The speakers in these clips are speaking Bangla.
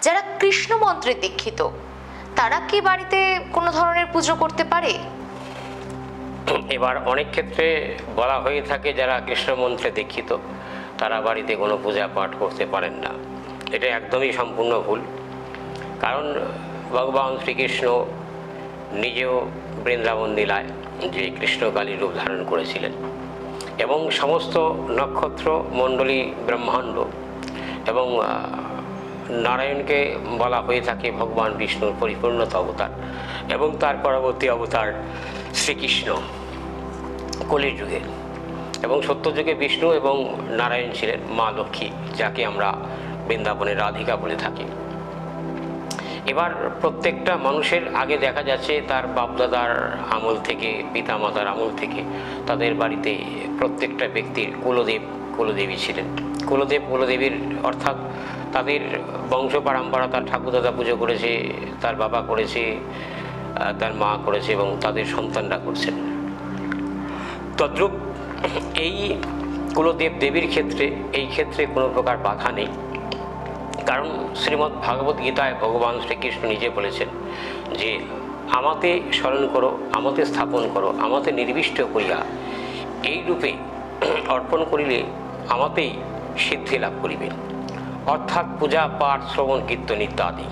যারা কৃষ্ণ মন্ত্রে দীক্ষিত তারা কি বাড়িতে কোনো ধরনের পুজো করতে পারে? এবার অনেক ক্ষেত্রে বলা হয়ে থাকে যারা কৃষ্ণ মন্ত্রে দীক্ষিত তারা বাড়িতে কোনো পূজা পাঠ করতে পারেন না। এটা একদমই সম্পূর্ণ ভুল। কারণ ভগবান শ্রীকৃষ্ণ নিজেও বৃন্দাবন লীলায় যে কৃষ্ণকালী রূপ ধারণ করেছিলেন এবং সমস্ত নক্ষত্র মণ্ডলী ব্রহ্মাণ্ড এবং নারায়ণকে বলা হয়ে থাকে ভগবান বিষ্ণুর পরিপূর্ণতা অবতার এবং তার পরবর্তী অবতার শ্রীকৃষ্ণ কলির যুগে। এবং সত্যযুগে বিষ্ণু এবং নারায়ণ ছিলেন মা লক্ষ্মী, যাকে আমরা বৃন্দাবনের রাধিকা বলে থাকি। এবার প্রত্যেকটা মানুষের আগে দেখা যাচ্ছে তার বাপদাদার আমল থেকে, পিতামাতার আমল থেকে তাদের বাড়িতে প্রত্যেকটা ব্যক্তির কুলদেব কুলদেবী ছিলেন। কুলদেব কুলদেবীর অর্থাৎ তাদের বংশ পরম্পরা, তার ঠাকুরদাদা পুজো করেছে, তার বাবা করেছে, তার মা করেছে এবং তাদের সন্তানরা করছেন। তদ্রূপ এই কুলদেব দেবীর ক্ষেত্রে এই ক্ষেত্রে কোনো প্রকার বাধা নেই। কারণ শ্রীমদ্ ভাগবত গীতায় ভগবান শ্রীকৃষ্ণ নিজে বলেছেন যে আমাতে স্মরণ করো, আমাতে স্থাপন করো, আমাতে নির্বিষ্ট করিয়া এই রূপে অর্পণ করিলে আমাতেই সিদ্ধি লাভ করিবে। অর্থাৎ পূজা পাঠ শ্রবণ কীর্তন ইত্যাদি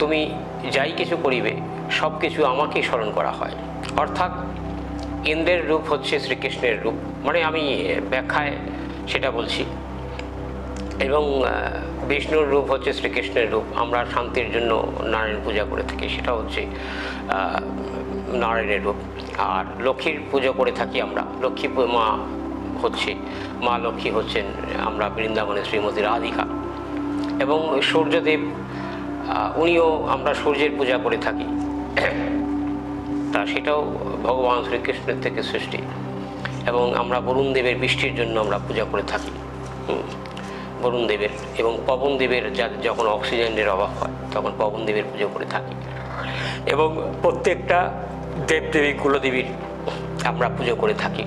তুমি যাই কিছু করিবে সব কিছু আমাকেই স্মরণ করা হয়। অর্থাৎ ইন্দ্রের রূপ হচ্ছে শ্রীকৃষ্ণের রূপ, মানে আমি ব্যাখ্যায় সেটা বলছি, এবং বিষ্ণুর রূপ হচ্ছে শ্রীকৃষ্ণের রূপ। আমরা শান্তির জন্য নারায়ণ পূজা করে থাকি, সেটা হচ্ছে নারায়ণের রূপ। আর লক্ষ্মীর পুজো করে থাকি আমরা, লক্ষ্মী মা হচ্ছে মা লক্ষ্মী হচ্ছেন আমরা বৃন্দাবনের শ্রীমতী রাধিকা। এবং সূর্যদেব উনিও আমরা সূর্যের পূজা করে থাকি, তা সেটাও ভগবান শ্রীকৃষ্ণের থেকে সৃষ্টি। এবং আমরা বরুণ দেবের বৃষ্টির জন্য আমরা পূজা করে থাকি বরুণ দেবের, এবং পবন দেবের যখন অক্সিজেনের অভাব হয় তখন পবন দেবের পুজো করে থাকি। এবং প্রত্যেকটা দেবদেবী কুলদেবীর আমরা পুজো করে থাকি।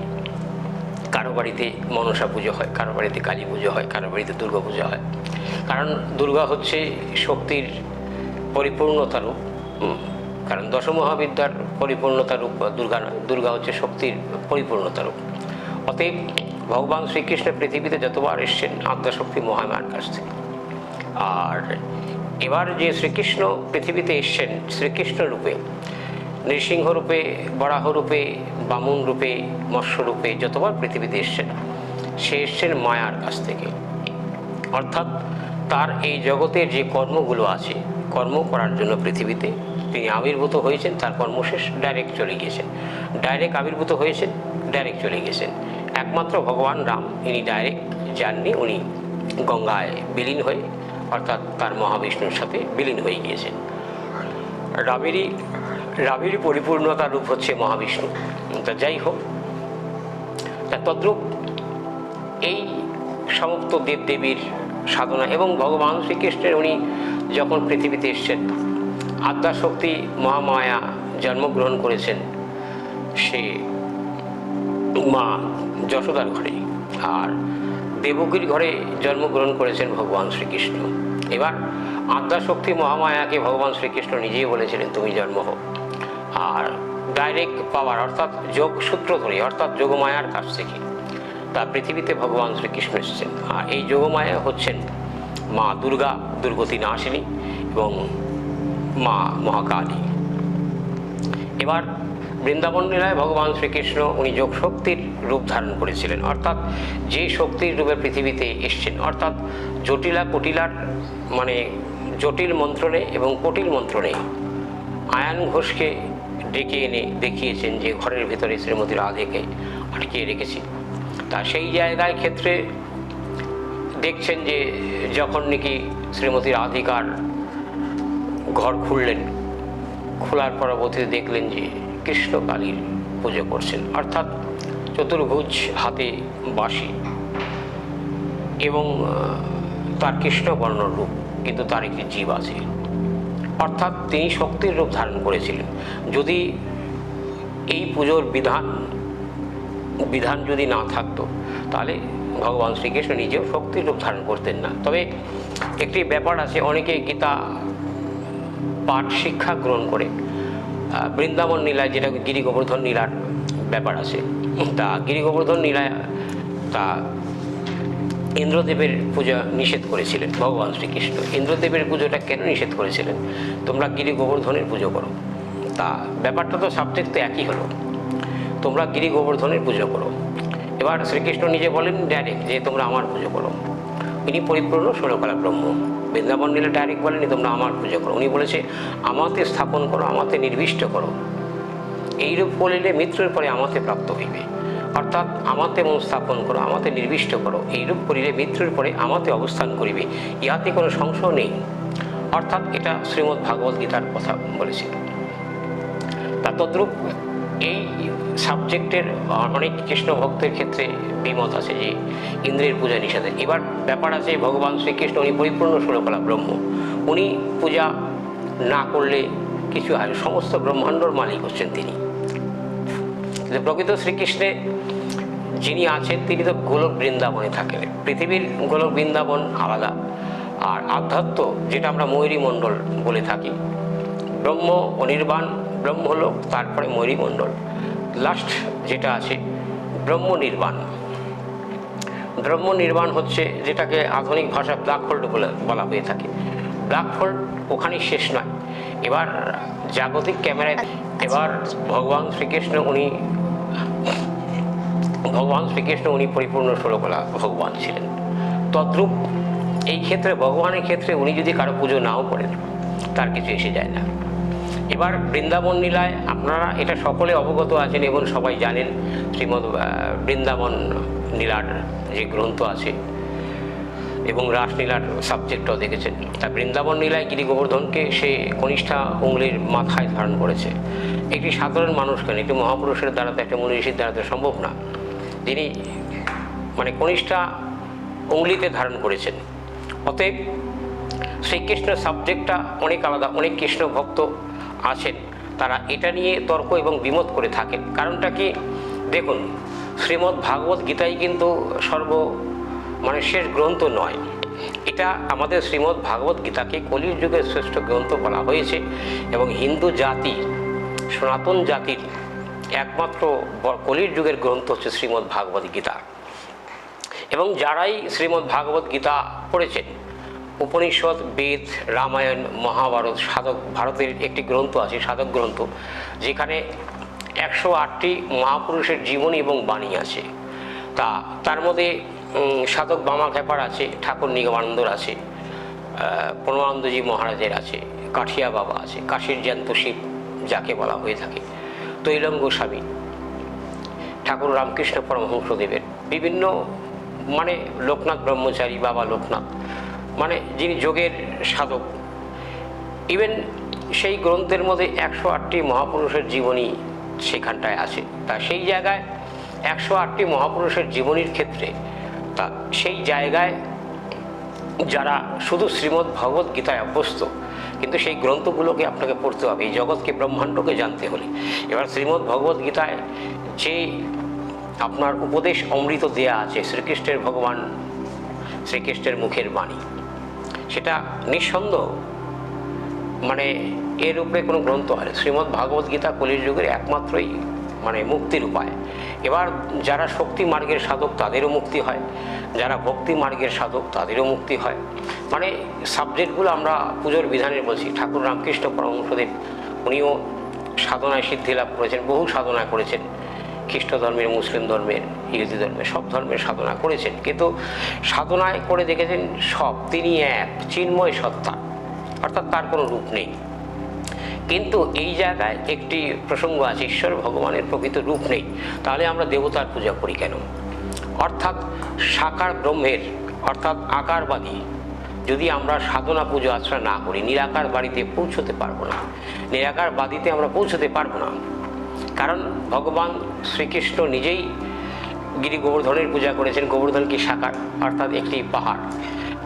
কারো বাড়িতে মনসা পুজো হয়, কারো বাড়িতে কালী পুজো হয়, কারো বাড়িতে দুর্গা পুজো হয়। কারণ দুর্গা হচ্ছে শক্তির পরিপূর্ণতা রূপ। কারণ দশমহাবিদ্যার পরিপূর্ণতা রূপ দুর্গা নয়, দুর্গা হচ্ছে শক্তির পরিপূর্ণতা রূপ। অতএব ভগবান শ্রীকৃষ্ণ পৃথিবীতে যতবার এসছেন আদ্যাশক্তি মহামায়ার কাছ থেকে। আর এবার যে শ্রীকৃষ্ণ পৃথিবীতে এসছেন শ্রীকৃষ্ণ রূপে, নৃসিংহ রূপে, বরাহ রূপে, বামন রূপে, মৎস্য রূপে যতবার পৃথিবীতে এসছেন সে এসছেন মায়ার কাছ থেকে। অর্থাৎ তার এই জগতের যে কর্মগুলো আছে, কর্ম করার জন্য পৃথিবীতে তিনি আবির্ভূত হয়েছেন, তার কর্মশেষ ডাইরেক্ট চলে গিয়েছেন। ডাইরেক্ট আবির্ভূত হয়েছেন, ডাইরেক্ট চলে গেছেন। একমাত্র ভগবান রাম ইনি ডাইরেক্ট যাননি, উনি গঙ্গায় বিলীন হয়ে অর্থাৎ তার মহাবিষ্ণুর সাথে বিলীন হয়ে গিয়েছেন। রামেরই পরিপূর্ণতার রূপ হচ্ছে মহাবিষ্ণু। তা যাই হোক, তা তদ্রূপ এই সমস্ত দেবদেবীর সাধনা এবং ভগবান শ্রীকৃষ্ণের উনি যখন পৃথিবীতে এসছেন আদ্যাশক্তি মহামায়া জন্মগ্রহণ করেছেন সে মা যশোদার ঘরে, আর দেবকীর ঘরে জন্মগ্রহণ করেছেন ভগবান শ্রীকৃষ্ণ। এবার আদ্যাশক্তি মহামায়াকে ভগবান শ্রীকৃষ্ণ নিজেই বলেছিলেন তুমি জন্ম হও। আর ডাইরেক্ট পাওয়ার অর্থাৎ যোগ সূত্র ধরে অর্থাৎ যোগমায়ার কাছ থেকে তা পৃথিবীতে ভগবান শ্রীকৃষ্ণ এসেছেন। আর এই যোগমায়া হচ্ছেন মা দুর্গা, দুর্গতি নাশিনী এবং মা মহাকালী। এবার বৃন্দাবন লীলায় ভগবান শ্রীকৃষ্ণ উনি যোগ শক্তির রূপ ধারণ করেছিলেন, অর্থাৎ যে শক্তির রূপে পৃথিবীতে এসছেন, অর্থাৎ জটিলা কুটিলার মানে জটিল মন্ত্রণে এবং কুটিল মন্ত্রণে আয়ান ঘোষকে ডেকে এনে দেখিয়েছেন যে ঘরের ভিতরে শ্রীমতী রাধেকে আটকিয়ে রেখেছি। তা সেই জায়গায় ক্ষেত্রে দেখছেন যে যখন নাকি শ্রীমতী রাধিকার ঘর খুললেন, খোলার পরবর্তীতে দেখলেন যে কৃষ্ণকালীর পুজো করছেন, অর্থাৎ চতুর্ভুজ, হাতে বাঁশি এবং তার কৃষ্ণবর্ণ রূপ, কিন্তু তার একটি জীব আছে, অর্থাৎ তিনি শক্তির রূপ ধারণ করেছিলেন। যদি এই পুজোর বিধান যদি না থাকতো তাহলে ভগবান শ্রীকৃষ্ণ নিজেও শক্তির রূপ ধারণ করতেন না। তবে একটি ব্যাপার আছে, অনেকে গীতা পাঠ শিক্ষা গ্রহণ করে বৃন্দাবন লীলায়, যেটা গিরি গোবর্ধন লীলার ব্যাপার আছে, তা গিরি গোবর্ধন লীলায় তা ইন্দ্রদেবের পূজা নিষেধ করেছিলেন ভগবান শ্রীকৃষ্ণ। ইন্দ্রদেবের পুজোটা কেন নিষেধ করেছিলেন? তোমরা গিরি গোবর্ধনের পুজো করো। তা ব্যাপারটা তো সাবজেক্ট তো একই হলো, তোমরা গিরি গোবর্ধনের পুজো করো। এবার শ্রীকৃষ্ণ নিজে বলেন ডাইরেক্ট যে তোমরা আমার পুজো করো। ইনি পরিপূর্ণ ষোলকলা ব্রহ্ম। বৃন্দাবন লীলা ডাইরেক্ট বলেনি তোমরা আমার পুজো করো, উনি বলেছে আমাতে স্থাপন করো, আমাতে নির্বিষ্ট করো। এইরূপ বলিলে মৃত্যুর পরে আমাতে প্রাপ্ত হইবে। অর্থাৎ আমাতে মন স্থাপন করো, আমাতে নির্বিষ্ট করো, এইরূপ করিলে মৃত্যুর পরে আমাতে অবস্থান করিবে, ইহাতে কোনো সংশয় নেই। অর্থাৎ এটা শ্রীমদ্ ভাগবত গীতার কথা বলেছে। তা তদ্রূপ এই সাবজেক্টের অনেক কৃষ্ণ ভক্তের ক্ষেত্রে বিমত আছে যে ইন্দ্রের পূজা নিষেধে। এবার ব্যাপার আছে, ভগবান শ্রীকৃষ্ণ উনি পরিপূর্ণ ষোলকলা ব্রহ্ম, উনি পূজা না করলে কিছু হয়, সমস্ত ব্রহ্মাণ্ডর মালিক হচ্ছেন তিনি। কিন্তু প্রকৃত শ্রীকৃষ্ণে যিনি আছেন তিনি তো গোলক বৃন্দাবনে থাকেন। পৃথিবীর গোলক বৃন্দাবন আলাদা, আর আধ্যাত্ম যেটা আমরা ময়ূরী মণ্ডল বলে থাকি, ব্রহ্ম অনির্বাণ, ব্রহ্মলোক, তারপরে ময়ূরী মণ্ডল, লাস্ট যেটা আছে ব্রহ্ম নির্বাণ। ব্রহ্ম নির্বাণ হচ্ছে যেটাকে আধুনিক ভাষা ব্ল্যাক হোল বলা হয়ে থাকে। ব্ল্যাক হোল ওখানেই শেষ নয়, এবার জাগতিক ক্যামেরায় এবার ভগবান শ্রীকৃষ্ণ উনি পরিপূর্ণ ষোলকলা ভগবান ছিলেন। তদ্রূপ এই ক্ষেত্রে ভগবানের ক্ষেত্রে উনি যদি কারো পুজো নাও করেন তার কিছু এসে যায় না। এবার বৃন্দাবন লীলায় আপনারা এটা সকলে অবগত আছেন এবং সবাই জানেন, শ্রীমদ্ বৃন্দাবন লীলার যে গ্রন্থ আছে এবং রাসলীলার সাবজেক্টটাও দেখেছেন। তা বৃন্দাবন লীলায় গিরি গোবর্ধনকে সে কনিষ্ঠা উঙ্গলির মাথায় ধারণ করেছে। একটি সাধারণ মানুষ কেন, একটি মহাপুরুষের দ্বারা তো, একটা মুনি ঋষির দ্বারা তো সম্ভব না। যিনি মানে কনিষ্ঠা উঙ্গলিতে ধারণ করেছেন। অতএব শ্রীকৃষ্ণ সাবজেক্টটা অনেক আলাদা। অনেক কৃষ্ণ ভক্ত আছেন তারা এটা নিয়ে তর্ক এবং বিমত করে থাকেন। কারণটা কি দেখুন, শ্রীমদ্ ভাগবত গীতাই কিন্তু শেষ গ্রন্থ নয়। এটা আমাদের শ্রীমদ্ ভাগবত গীতাকে কলির যুগের শ্রেষ্ঠ গ্রন্থ বলা হয়েছে এবং হিন্দু জাতি, সনাতন জাতির একমাত্র কলির যুগের গ্রন্থ হচ্ছে শ্রীমদ্ ভাগবত গীতা। এবং যারাই শ্রীমদ্ ভাগবত গীতা পড়েছেন, উপনিষদ, বেদ, রামায়ণ, মহাভারত, সাধক, ভারতের একটি গ্রন্থ আছে সাধক গ্রন্থ, যেখানে 108টি মহাপুরুষের জীবনী এবং বাণী আছে। তার মধ্যে সাধক বামা খ্যাপার আছে, ঠাকুর নিগমানন্দর আছে, প্রণবানন্দজি মহারাজের আছে, কাঠিয়া বাবা আছে, কাশীর জ্যান্ত শিব যাকে বলা হয়ে থাকে, তৈলং গোস্বামী, ঠাকুর রামকৃষ্ণ পরমহংসদেবের বিভিন্ন লোকনাথ ব্রহ্মচারী, বাবা লোকনাথ, যিনি যোগের সাধক। ইভেন সেই গ্রন্থের মধ্যে 108টি মহাপুরুষের জীবনী সেখানটায় আছে। তা সেই জায়গায় 108টি মহাপুরুষের জীবনীর ক্ষেত্রে সেই জায়গায় যারা শুধু শ্রীমদ্ ভগবত গীতায় অভ্যস্ত, কিন্তু সেই গ্রন্থগুলোকে আপনাকে পড়তে হবে এই জগৎকে, ব্রহ্মাণ্ডকে জানতে হলে। এবার শ্রীমদ্ ভগবত গীতায় যে আপনার উপদেশ অমৃত দেয়া আছে, শ্রীকৃষ্ণের মুখের বাণী, সেটা নিঃসন্দেহ এর উপরে কোনো গ্রন্থ হয়। শ্রীমদ্ ভাগবত গীতা কলির যুগের একমাত্রই মুক্তির উপায়। এবার যারা শক্তি মার্গের সাধক তাদেরও মুক্তি হয়, যারা ভক্তি মার্গের সাধক তাদেরও মুক্তি হয়। সাবজেক্টগুলো আমরা পুজোর বিধানের বলছি। ঠাকুর রামকৃষ্ণ পরমহংসদেব উনিও সাধনায় সিদ্ধি লাভ করেছেন, বহু সাধনা করেছেন, খ্রিস্ট ধর্মের, মুসলিম ধর্মের, ইহুদি ধর্মের, সব ধর্মের সাধনা করেছেন, কিন্তু সাধনায় করে দেখেছেন তিনি এক চিন্ময় সত্তা, অর্থাৎ তার কোনো রূপ নেই। কিন্তু এই জায়গায় একটি প্রসঙ্গ আছে, ঈশ্বর ভগবানের প্রকৃত রূপ নেই, তাহলে আমরা দেবতার পূজা করি কেন? অর্থাৎ সাকার ব্রহ্মের, অর্থাৎ আকারবাদী যদি আমরা সাধনা পুজো আশ্রয় না করি, নিরাকার বাড়িতে পৌঁছতে পারবো না, নিরাকার বাড়িতে আমরা পৌঁছতে পারবো না। কারণ ভগবান শ্রীকৃষ্ণ নিজেই গিরি গোবর্ধনের পূজা করেছেন। গোবর্ধন কি সাকার, অর্থাৎ একটি পাহাড়,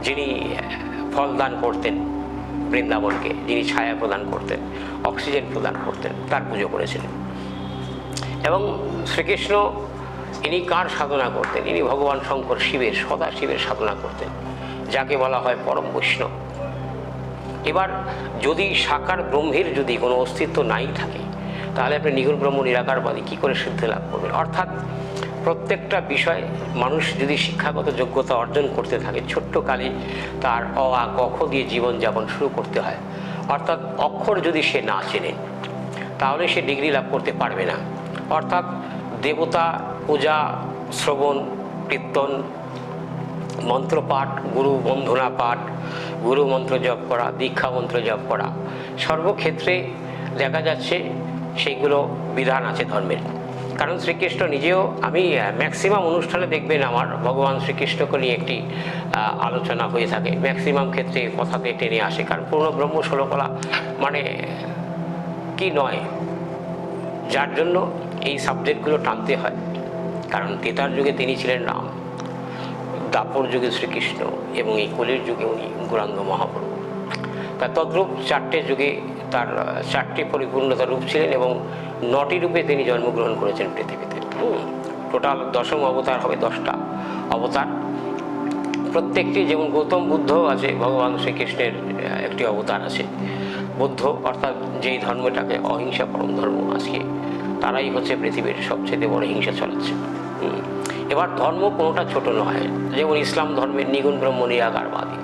যিনি ফল দান করতেন বৃন্দাবনকে, যিনি ছায়া প্রদান করতেন, অক্সিজেন প্রদান করতেন, তার পুজো করেছিলেন। এবং শ্রীকৃষ্ণ ইনি কার সাধনা করতেন? ইনি ভগবান শঙ্কর শিবের, সদা শিবের সাধনা করতেন, যাকে বলা হয় পরম বৈষ্ণব। এবার যদি সাকার ব্রহ্মের যদি কোনো অস্তিত্ব নাই থাকে, তাহলে আপনি নিগুণ ব্রহ্ম নিরাকারবাদী কী করে সিদ্ধি লাভ করবেন? অর্থাৎ প্রত্যেকটা বিষয় মানুষ যদি শিক্ষাগত যোগ্যতা অর্জন করতে থাকে, ছোট্টকালে তার অ আ ক খ দিয়ে জীবনযাপন শুরু করতে হয়। অর্থাৎ অক্ষর যদি সে না চেনে, তাহলে সে ডিগ্রি লাভ করতে পারবে না। অর্থাৎ দেবতা পূজা, শ্রবণ, কীর্তন, মন্ত্রপাঠ, গুরু বন্ধনা পাঠ, গুরু মন্ত্র জপ করা, দীক্ষা মন্ত্র জপ করা, সর্বক্ষেত্রে দেখা যাচ্ছে সেইগুলো বিধান আছে ধর্মের। কারণ শ্রীকৃষ্ণ নিজেও, আমি ম্যাক্সিমাম অনুষ্ঠানে দেখবেন আমার ভগবান শ্রীকৃষ্ণকে নিয়ে একটি আলোচনা হয়ে থাকে, ম্যাক্সিমাম ক্ষেত্রে কথাতে টেনে আসে। কারণ পূর্ণ ব্রহ্ম ষোলকলা মানে কি নয়, যার জন্য এই সাবজেক্টগুলো টানতে হয়। কারণ তেতার যুগে তিনি ছিলেন রাম, দাপর যুগে শ্রীকৃষ্ণ, এবং এই কলির যুগে উনি গৌরাঙ্গ মহাপ্রভু। তা তদ্রূপ চারটে যুগে তার চারটি পরিপূর্ণতা রূপ ছিলেন, এবং 9টি রূপে তিনি জন্মগ্রহণ করেছেন পৃথিবীতে। টোটাল 10ম অবতার হবে, 10টা অবতার। প্রত্যেকটি, যেমন গৌতম বুদ্ধ আছে, ভগবান শ্রীকৃষ্ণের একটি অবতার আছে বুদ্ধ, অর্থাৎ যেই ধর্মটাকে অহিংসা পরম ধর্ম, আজকে তারাই হচ্ছে পৃথিবীর সবচেয়ে বড় হিংসা চালাচ্ছে। এবার ধর্ম কোনোটা ছোট নয়, যেমন ইসলাম ধর্মের নিগুণ ব্রহ্ম নিরাকারবাদী,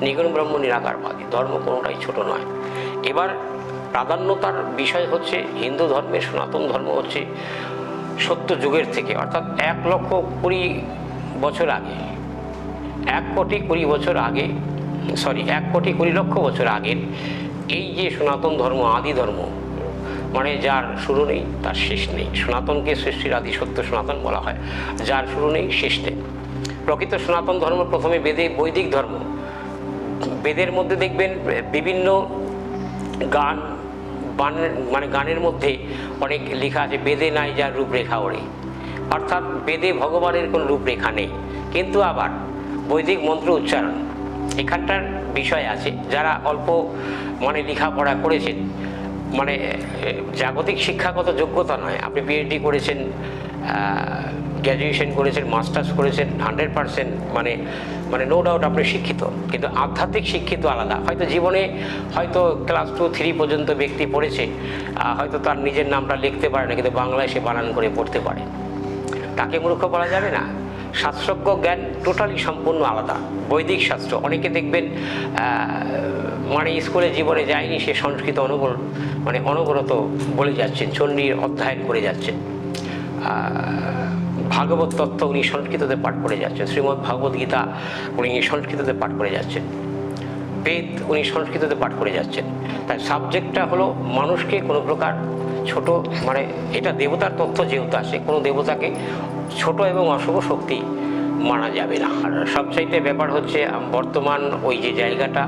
নিগুণ ব্রহ্ম নিরাকারবাদী ধর্ম কোনোটাই ছোট নয়। এবার প্রাধান্যতার বিষয় হচ্ছে হিন্দু ধর্মের, সনাতন ধর্ম হচ্ছে সত্য যুগের থেকে, অর্থাৎ 1,20,000 আগে, 1,20,00,000 বছর আগে, 1,20,00,000 বছর আগের এই যে সনাতন ধর্ম, আদি ধর্ম, মানে যার শুরু নেই তার শেষ নেই। সনাতনকে সৃষ্টির আদি সত্য সনাতন বলা হয়, যার শুরু নেই শেষ নেই। প্রকৃত সনাতন ধর্ম প্রথমে বৈদিক ধর্ম। বেদের মধ্যে দেখবেন বিভিন্ন গান, মানে গানের মধ্যে অনেক লেখা আছে, বেদে নাই যার রূপরেখা ওরে, অর্থাৎ বেদে ভগবানের কোনো রূপরেখা নেই, কিন্তু আবার বৈদিক মন্ত্র উচ্চারণ এখানটার বিষয় আছে। যারা অল্প মানে লেখাপড়া করেছেন, মানে জাগতিক শিক্ষাগত যোগ্যতা নয়, আপনি পিএইচডি করেছেন, গ্র্যাজুয়েশন করেছেন, মাস্টার্স করেছেন, 100% মানে নো ডাউট আপনি শিক্ষিত, কিন্তু আধ্যাত্মিক শিক্ষিত আলাদা। হয়তো জীবনে হয়তো ক্লাস 2-3 পর্যন্ত ব্যক্তি পড়েছে, হয়তো তার নিজের নামটা লিখতে পারে না, কিন্তু বাংলায় সে বানান করে পড়তে পারে, তাকে মূর্খ বলা যাবে না। শাস্ত্রজ্ঞ জ্ঞান টোটালি সম্পূর্ণ আলাদা। বৈদিক শাস্ত্র, অনেকে দেখবেন মানে স্কুলে জীবনে যায়নি, সে সংস্কৃত অনবরত বলে যাচ্ছেন, চণ্ডীর অধ্যয়ন করে যাচ্ছেন, ভাগবত তত্ত্ব উনি সংস্কৃততে পাঠ করে যাচ্ছেন, শ্রীমদ্ ভাগবত গীতা উনি সংস্কৃততে পাঠ করে যাচ্ছেন, বেদ উনি সংস্কৃততে পাঠ করে যাচ্ছেন। তাই সাবজেক্টটা হলো মানুষকে কোনো প্রকার ছোট, মানে এটা দেবতার তথ্য যেহেতু আসে, কোনো দেবতাকে ছোট এবং অশুভ শক্তি মানা যাবে না। আর সবচাইতে ব্যাপার হচ্ছে বর্তমান ওই যে জায়গাটা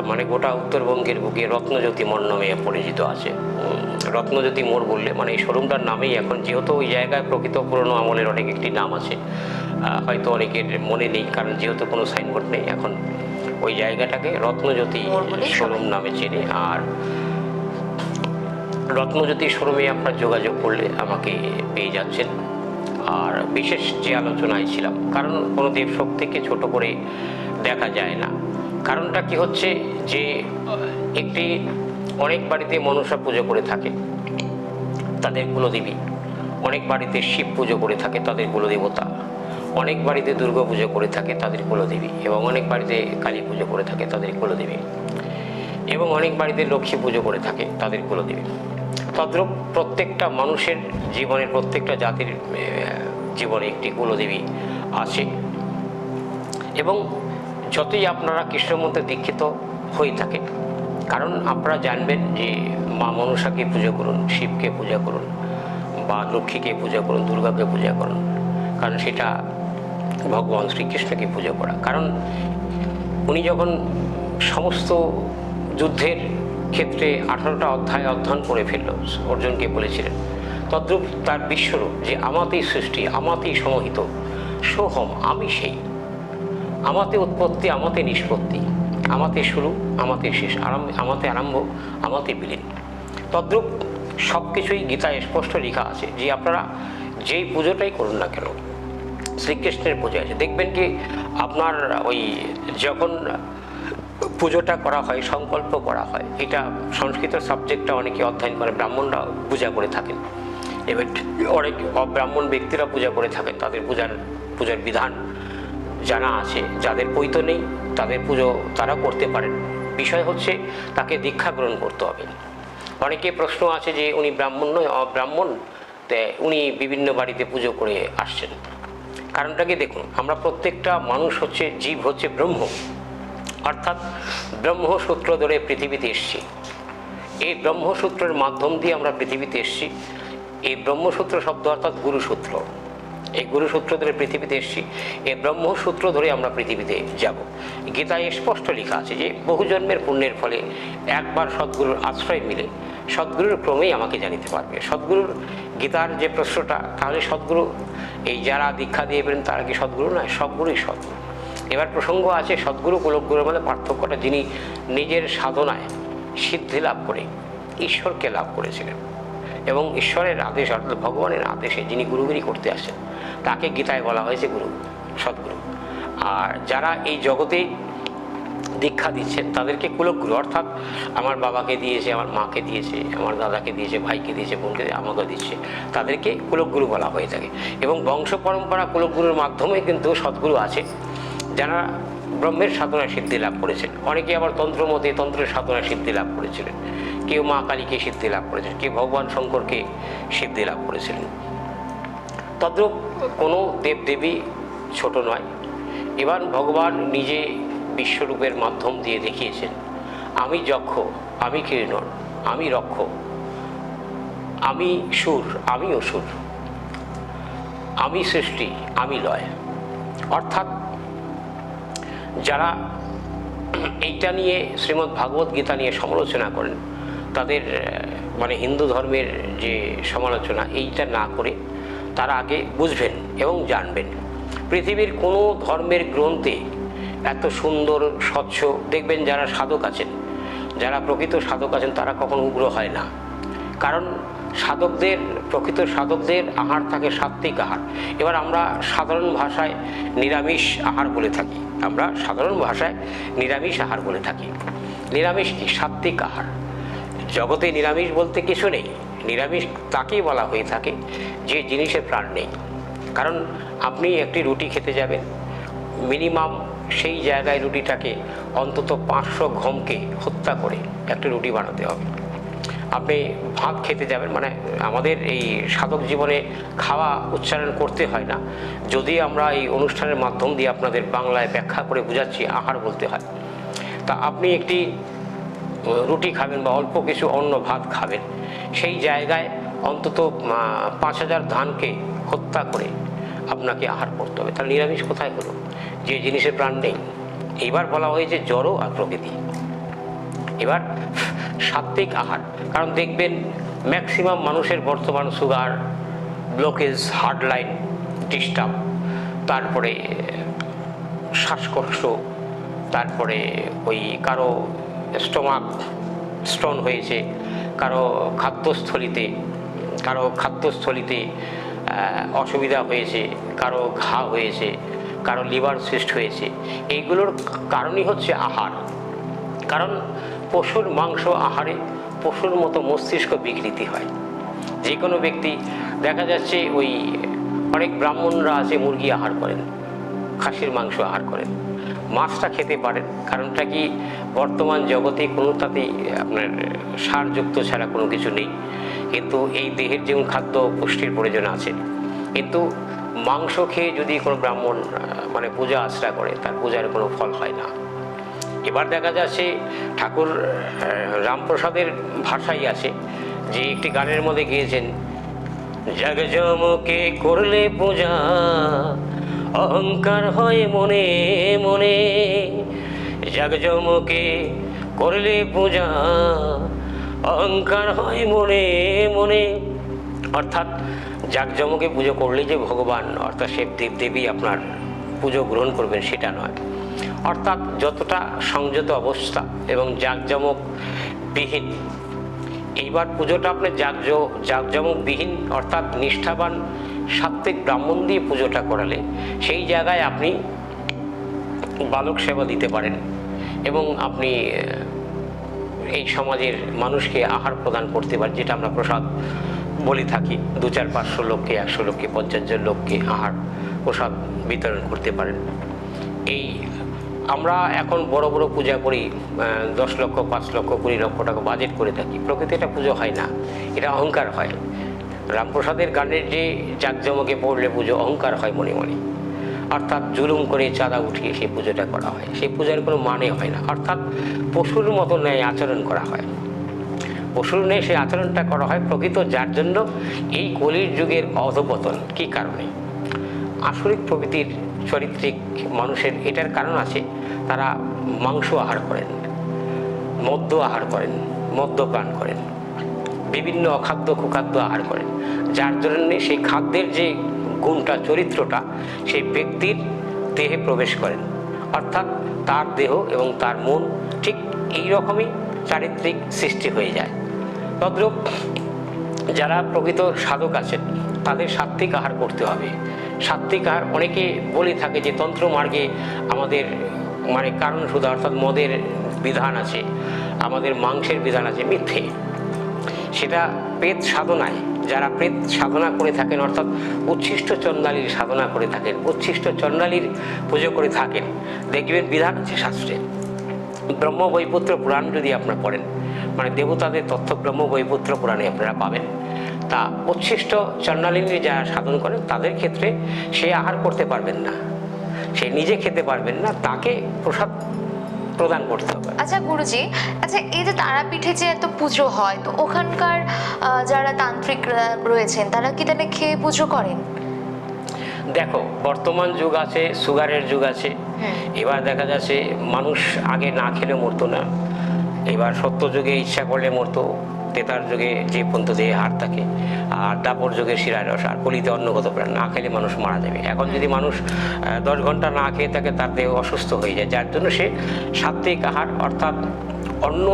মানে গোটা উত্তরবঙ্গের বুকে রত্নজ্যোতি মোড় নামে পরিচিত আছে। রত্নজ্যোতি মোড় বললে মানে এই শোরুমটার নামেই এখন, যেহেতু ওই জায়গায় প্রকৃত পুরনো আমলের অনেক একটি নাম আছে, হয়তো অনেকের মনে নেই, কারণ যেহেতু কোনো সাইনবোর্ড নেই, এখন ওই জায়গাটাকে রত্নজ্যোতি শোরুম নামে চেনে। আর রত্নজ্যোতি শোরুমে আপনার যোগাযোগ করলে আমাকে পেয়ে যাচ্ছেন। আর বিশেষ যে আলোচনায় ছিলাম, কারণ কোনো দেবশক্তিকে ছোট করে দেখা যায় না। কারণটা কি হচ্ছে যে একটি অনেক বাড়িতে মনসা পুজো করে থাকে, তাদের কুলদেবী, অনেক বাড়িতে শিব পুজো করে থাকে, তাদের কুলদেবতা, অনেক বাড়িতে দুর্গা পুজো করে থাকে, তাদের কুলদেবী, এবং অনেক বাড়িতে কালী পুজো করে থাকে, তাদের কুলদেবী, এবং অনেক বাড়িতে লক্ষ্মী পুজো করে থাকে, তাদের কুলদেবী। তদ্রূপ প্রত্যেকটা মানুষের জীবনের, প্রত্যেকটা জাতির জীবনে একটি কুলদেবী আছে। এবং যতই আপনারা কৃষ্ণমন্ত্রে দীক্ষিত হয়ে থাকে, কারণ আপনারা জানবেন যে মা মনসাকে পূজা করুন, শিবকে পূজা করুন, বা লক্ষ্মীকে পূজা করুন, দুর্গাকে পূজা করুন, কারণ সেটা ভগবান শ্রীকৃষ্ণকে পূজা করা। কারণ উনি যখন সমস্ত যুদ্ধের ক্ষেত্রে 18টা অধ্যায় অধ্যয়ন করে ফেলল, অর্জুনকে বলেছিলেন, তদ্রূপ তার বিশ্বরূপ যে আমাতেই সৃষ্টি, আমাতেই সমাহিত, সোহম, আমি সেই, আমাতে উৎপত্তি, আমাতে নিষ্পত্তি, আমাতে শুরু, আমাতে শেষ, আমাতে আরম্ভ, আমাতে বিলীন। তদ্রূপ সব কিছুই গীতায় স্পষ্ট লেখা আছে যে আপনারা যেই পুজোটাই করুন না কেন, শ্রীকৃষ্ণের পূজা আছে। দেখবেন কি আপনার ওই যখন পুজোটা করা হয়, সংকল্প করা হয়, এটা সংস্কৃত সাবজেক্টটা অনেকে অধ্যয়ন করে, ব্রাহ্মণরা পূজা করে থাকেন, এবার অনেক অব্রাহ্মণ ব্যক্তিরা পূজা করে থাকেন। তাদের পূজার বিধান জানা আছে, যাদের পৈত নেই তাদের পুজো তারা করতে পারেন। বিষয় হচ্ছে তাকে দীক্ষা গ্রহণ করতে হবে। অনেকে প্রশ্ন আছে যে উনি ব্রাহ্মণ নয়, অব্রাহ্মণ, উনি বিভিন্ন বাড়িতে পুজো করে আসছেন। কারণটাকে দেখুন, আমরা প্রত্যেকটা মানুষ হচ্ছে, জীব হচ্ছে ব্রহ্ম, অর্থাৎ ব্রহ্মসূত্র ধরে পৃথিবীতে এসছি। এই ব্রহ্মসূত্রের মাধ্যম দিয়ে আমরা পৃথিবীতে এসছি। এই ব্রহ্মসূত্র শব্দ অর্থাৎ গুরুসূত্র, এই গুরুসূত্র ধরে পৃথিবীতে এসছি, এই ব্রহ্মসূত্র ধরে আমরা পৃথিবীতে যাব। গীতায় স্পষ্ট লেখা আছে যে বহু জন্মের পুণ্যের ফলে একবার সদ্গুরুর আশ্রয় মিলে সদ্গুরুর ক্রমেই আমাকে জানিতে পারবে। সদ্গুরুর গীতার যে প্রশ্নটা, তাহলে সদ্গুরু এই যারা দীক্ষা দিয়ে পেলেন তারা কি সদ্গুরু নয়? সব গুরুই সদ্গুরু। এবার প্রসঙ্গ আছে সদ্গুরু কুলগুরুর মধ্যে পার্থক্যটা, যিনি নিজের সাধনায় সিদ্ধি লাভ করে ঈশ্বরকে লাভ করেছিলেন এবং ঈশ্বরের আদেশ অর্থাৎ ভগবানের আদেশে যিনি গুরুগিরি করতে আসেন তাকে গীতায় বলা হয়েছে গুরু, সদ্গুরু। আর যারা এই জগতে দীক্ষা দিচ্ছেন তাদেরকে কুলগুরু, অর্থাৎ আমার বাবাকে দিয়েছে, আমার মাকে দিয়েছে, আমার দাদাকে দিয়েছে, ভাইকে দিয়েছে, বোনকে আমাকে দিচ্ছে, তাদেরকে কুলগুরু বলা হয়ে থাকে। এবং বংশ পরম্পরা কুলগুরুর মাধ্যমে কিন্তু সদ্গুরু আছে যারা ব্রহ্মের সাধনায় সিদ্ধি লাভ করেছেন। অনেকে আবার তন্ত্রমতে তন্ত্রের সাধনায় সিদ্ধি লাভ করেছিলেন, কেউ মা কালীকে সিদ্ধি লাভ করেছেন, কেউ ভগবান শঙ্করকে সিদ্ধি লাভ করেছিলেন। তদ্রূপ কোনো দেবদেবী ছোট নয়। এবার ভগবান নিজে বিশ্বরূপের মাধ্যম দিয়ে দেখিয়েছেন, আমি যক্ষ, আমি কিরণর, আমি রক্ষ, আমি সুর, আমি অসুর, আমি সৃষ্টি, আমি লয়। অর্থাৎ যারা এইটা নিয়ে শ্রীমদ্ ভাগবত গীতা নিয়ে সমালোচনা করেন তাদের মানে হিন্দু ধর্মের যে সমালোচনা এইটা না করে তারা আগে বুঝবেন এবং জানবেন পৃথিবীর কোনো ধর্মের গ্রন্থে এত সুন্দর স্বচ্ছ, দেখবেন যারা সাধক আছেন, যারা প্রকৃত সাধক আছেন তারা কখনো উগ্র হয় না। কারণ প্রকৃত সাধকদের আহার থাকে সাত্ত্বিক আহার। এবার আমরা সাধারণ ভাষায় নিরামিষ আহার বলে থাকি, নিরামিষ কি? সাত্ত্বিক আহার। জগতে নিরামিষ বলতে কিছু নেই। নিরামিষ তাকেই বলা হয়ে থাকে যে জিনিসের প্রাণ নেই। কারণ আপনি একটি রুটি খেতে যাবেন, মিনিমাম সেই জায়গায় রুটিটাকে অন্তত 500 গমকে হত্যা করে একটা রুটি বানাতে হবে। আপনি ভাত খেতে যাবেন, মানে আমাদের এই সাধক জীবনে খাওয়া উচ্চারণ করতে হয় না, যদি আমরা এই অনুষ্ঠানের মাধ্যম দিয়ে আপনাদের বাংলায় ব্যাখ্যা করে বোঝাচ্ছি, আহার বলতে হয়। তা আপনি একটি রুটি খাবেন বা অল্প কিছু অন্ন ভাত খাবেন, সেই জায়গায় অন্তত 5000 ধানকে হত্যা করে আপনাকে আহার করতে হবে। তাহলে নিরামিষ কোথায় হলো? যে জিনিসের প্রাণ নেই। এইবার বলা হয়েছে জড় আর প্রকৃতি। এবার সাত্ত্বিক আহার, কারণ দেখবেন ম্যাক্সিমাম মানুষের বর্তমান sugar, blockage, heart line disturb, তারপরে শ্বাসকষ্ট, তারপরে ওই কারো স্টোমাক স্টোন হয়েছে, কারো খাদ্যস্থলিতে অসুবিধা হয়েছে, কারো ঘা হয়েছে, কারো লিভার সিস্ট হয়েছে। এইগুলোর কারণই হচ্ছে আহার। কারণ পশুর মাংস আহারে পশুর মতো মস্তিষ্ক বিকৃতি হয়। যে কোনো ব্যক্তি দেখা যাচ্ছে, ওই অনেক ব্রাহ্মণরা আছে মুরগি আহার করেন, খাসির মাংস আহার করেন, মাছটা খেতে পারেন। কারণটা কি? বর্তমান জগতে কোনোটাতেই আপনার সারযুক্ত ছাড়া কোনো কিছু নেই। কিন্তু এই দেহের যেমন খাদ্য পুষ্টির প্রয়োজন আছে, কিন্তু মাংস খেয়ে যদি কোনো ব্রাহ্মণ মানে পূজা আশ্রা করে তার পূজার কোনো ফল হয় না। এবার দেখা যাচ্ছে ঠাকুর রামপ্রসাদের ভাষাই আছে যে একটি গানের মধ্যে গিয়েছেন, জগজমকে করলে পূজা অহংকার হয় মনে মনে, জগজমকে করলে পূজা অহংকার হয় মনে মনে। অর্থাৎ জাকজমকে পুজো করলে যে ভগবান অর্থাৎ সে দেবদেবী আপনার পুজো গ্রহণ করবেন সেটা নয়। অর্থাৎ যতটা সংযত অবস্থা এবং জাকজমকবিহীন, এইবার পুজোটা আপনার জাকজমকবিহীন অর্থাৎ নিষ্ঠাবান সাত্ত্বিক ব্রাহ্মণ দিয়ে পুজোটা করালে সেই জায়গায় আপনি বালক সেবা দিতে পারেন এবং আপনি এই সমাজের মানুষকে আহার প্রদান করতে পারেন, যেটা আমরা প্রসাদ বলে থাকি। 200-500 লোককে, 100 লোককে, 50 জন লোককে আহার প্রসাদ বিতরণ করতে পারেন। এই আমরা এখন বড় বড় পূজা করি, 10 লক্ষ, 5 লক্ষ, 20 লক্ষ টাকা বাজেট করে থাকি। প্রকৃতি এটা পুজো হয় না, এটা অহংকার হয়। রামপ্রসাদের গানের যে জাঁকজমকে পড়লে পুজো অহংকার হয় মনে মনে, অর্থাৎ জুলুম করে চাঁদা উঠিয়ে সেই পুজোটা করা হয়। সেই পূজার কোনো মানে হয় না, অর্থাৎ পশুর মতো ন্যায় আচরণ করা হয়। পশুর ন্যায় সেই আচরণটা করা হয় প্রকৃত, যার জন্য এই কলির যুগের অধপতন। কী কারণে? আসরিক প্রকৃতির চরিত্রিক মানুষের এটার কারণ আছে, তারা মাংস আহার করেন, মদ্য আহার করেন, মদ্যপান করেন, বিভিন্ন অখাদ্য কুখাদ্য আহার করেন, যার জন্য সেই খাদ্যের যে গুণটা, চরিত্রটা সেই ব্যক্তির দেহে প্রবেশ করেন, অর্থাৎ তার দেহ এবং তার মন ঠিক এই রকমই চারিত্রিক সৃষ্টি হয়ে যায়। তদ্রূপ যারা প্রকৃত সাধক আছেন তাদের সাত্ত্বিক আহার করতে হবে। সাত্ত্বিক আহার অনেকে বলে থাকে যে তন্ত্র মার্গে আমাদের মানে কারণ শুধু, অর্থাৎ মদের বিধান আছে, আমাদের মাংসের বিধান আছে। মিথ্যে। সেটা প্রেত সাধনায় যারা প্রেত সাধনা করে থাকেন, অর্থাৎ উচ্ছিষ্ট চণ্ডালীর সাধনা করে থাকেন, উচ্ছিষ্ট চণ্ডালীর পুজো করে থাকেন, দেখবেন বিধান আছে শাস্ত্রে। ব্রহ্মবৈপুত্র পুরাণ যদি আপনারা পড়েন, মানে দেবতাদের তথ্য ব্রহ্মবৈপুত্র পুরাণে আপনারা পাবেন। তা উচ্ছিষ্ট চণ্ডালিনী যারা সাধন করেন তাদের ক্ষেত্রে সে আহার করতে পারবেন না, সে নিজে খেতে পারবেন না, তাকে প্রসাদ প্রদান করতে হবে। আচ্ছা গুরুজি, আচ্ছা এই যে তারাপীঠে যে এত পুজো হয়, তো ওখানকার যারা তান্ত্রিকরা রয়েছেন তারা কি তাহলে খেয়ে পুজো করেন? দেখো, বর্তমান যুগ আছে, সুগারের যুগ আছে। এবার দেখা যাচ্ছে মানুষ আগে না খেলে মরতো না, এবার সত্য যুগে ইচ্ছা করলে মরতো, তেতার যুগে যে পর্যন্ত দেহে হাড় থাকে, আর দাপর যুগে শিরায় রস, আর কলিতে অন্নগত প্রাণ। না খেলে মানুষ মারা যাবে। এখন যদি মানুষ 10 ঘন্টা না খেয়ে থাকে তার দেহ অসুস্থ হয়ে যায়, যার জন্য সে সাত্ত্বিক আহার অর্থাৎ অন্ন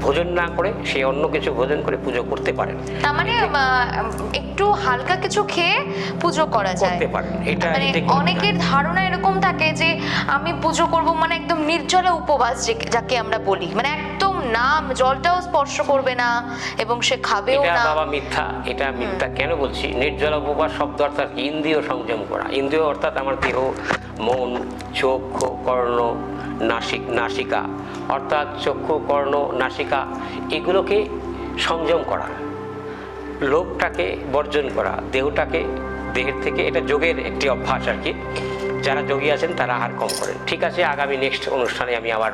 ভোজন না করে সে অন্য কিছু ভোজন করে পুজো করতে পারেন। তার মানে একটু হালকা কিছু খেয়ে পুজো করা যায়, করতে পারেন। এটা মানে অনেকের ধারণা এরকম থাকে যে আমি পুজো করব মানে একদম নির্জলা উপবাস, যাকে আমরা বলি, মানে একদম নাম জলটাও স্পর্শ করবে না এবং সে খাবেও না। এটা বাবা মিথ্যা। এটা মিথ্যা কেন বলছি? নির্জলা উপবাস শব্দ অর্থাৎ ইন্দ্রিয় সংযম করা। ইন্দ্রিয় অর্থাৎ আমার দেহ, মন, চক্ষু, কর্ণ, নাসিকা, অর্থাৎ চক্ষু, কর্ণ, নাসিকা এগুলোকে সংযম করা, লোভটাকে বর্জন করা, দেহের থেকে, এটা যোগের একটি অভ্যাস আর কি। যারা যোগী আছেন তারা আহার কম করেন। ঠিক আছে, আগামী নেক্সট অনুষ্ঠানে আমি আবার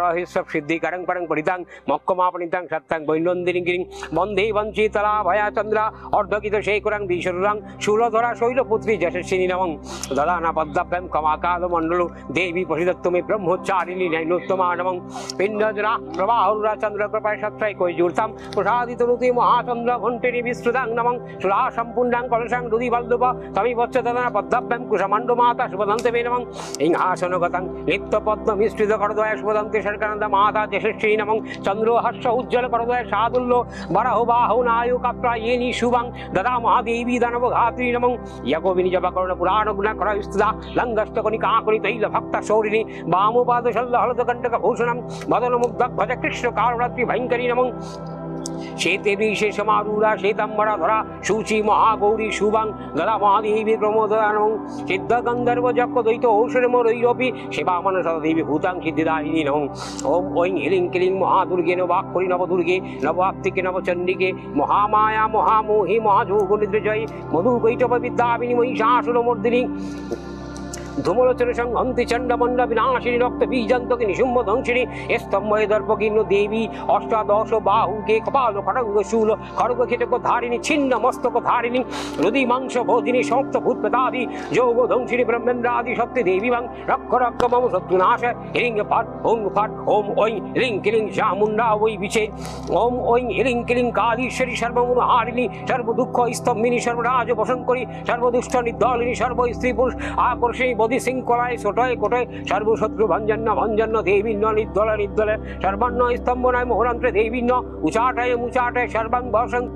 রহস্য সিদ্ধিকারং পরং পরিতাং মক্কমাপনিতাং সত্তাং বৈনন্দিনী গিরিং বন্দে বঞ্চিতলা ভয়া চন্দ্রা অর্ধকিত শেখরাং বিশ্বরাং শূলধরা শৈলপুত্রী যশস্বিনী নমং দদানা পদ্মাভ্যাম কমাকাল মণ্ডল দেবী প্রসিদত্তমে ব্রহ্মচারিণী নৈনোত্তমা নমং পিণ্ডজরা প্রবাহুরা চন্দ্রকৃপায় সত্রায় কৈজূর্তাম প্রসাদিত রুতি মহাচন্দ্র ঘণ্টিনী বিস্তৃতাং নমং সুরা সম্পূর্ণাং কলসাং রুদি বল্লভ তমি বচ্চ দদানা পদ্মাভ্যাম কুশমাণ্ড মাতা শুভদন্তে বে নমং সিংহাসনগতাং নিত্য পদ্ম মিশ্রিত করদয় শুভদন্তে শর্করানন্দ মাতা যশস্বিনী নমং চন্দ্রহাস্য উজ্জ্বল করদয় সাদুল্য বরাহ বাহু নায়ু কাপ্রায়েনি শুভং দদা মহাদেবী দানব ঘাত্রী নমং ইয়াকোবিনী জপকর্ণ পুরাণ গুণ খরস্তুদা লঙ্গস্তকনিকা করি তৈল ভক্ত শৌরিণী বামপাদ শল্য হলদ কণ্টক ভূষণম মদন মুগ্ধ ভজ কৃষ্ণ কাররাত্রি ভয়ঙ্করী নমং शेते विशेष मारूरा श्वेतांबरा धरा शुचि महागौरी शुभां ददा महादेवी प्रमोदनं सिद्ध गंधर्व जप द्वैत औषधमरैरपि शिवा मनसा देवी भूतां सिद्धिदायिनी नमः ओम ऐं ह्रीं क्लीं महादुर्गे नवाक्खरी नवदुर्गे नवाप्तिके नवचण्डिके महामाया महामोहि महाजोगनिद्रजय मधुकैटभ विद्याविनी महिषासुरमर्दिनी धूमलोचन संहंति चंडमंड विनाशिनी रक्त बीजंतक निशुम्भ ध्वंसिनी स्तंभय दर्पकीर्ण देवी अष्टादश बाहुके कपाल खड़ंग शूल खड़ग खिटक धारिणी छिन्न मस्तक धारिणी हृदि मांस भोजिनी समस्त भूतपदादि जोग ध्वंसिनी ब्रह्मेन्द्रादि शक्ति देवी वं रक्ष रक्ष मम शत्रुनाश ह्रीं फट ओम ऐं ह्रीं क्लीं चामुण्डा वै विचे ओम ऐं ह्रीं क्लीं कालीश्वरी सर्वमनहारिणी सर्व दुःख स्तंभिनी सर्वराज वशंकरी सर्वदुष्ट निर्दलिनी सर्व स्त्री पुरुष आकर्षणी बदि सिंहलाय छोटय कोटय सर्वशत्रु भंजन्न देवीन्न निर्दल सर्वान्न स्तंभनाय मोहरंत्र देवीन्न उचाटय मुचाटय सर्वांग वसं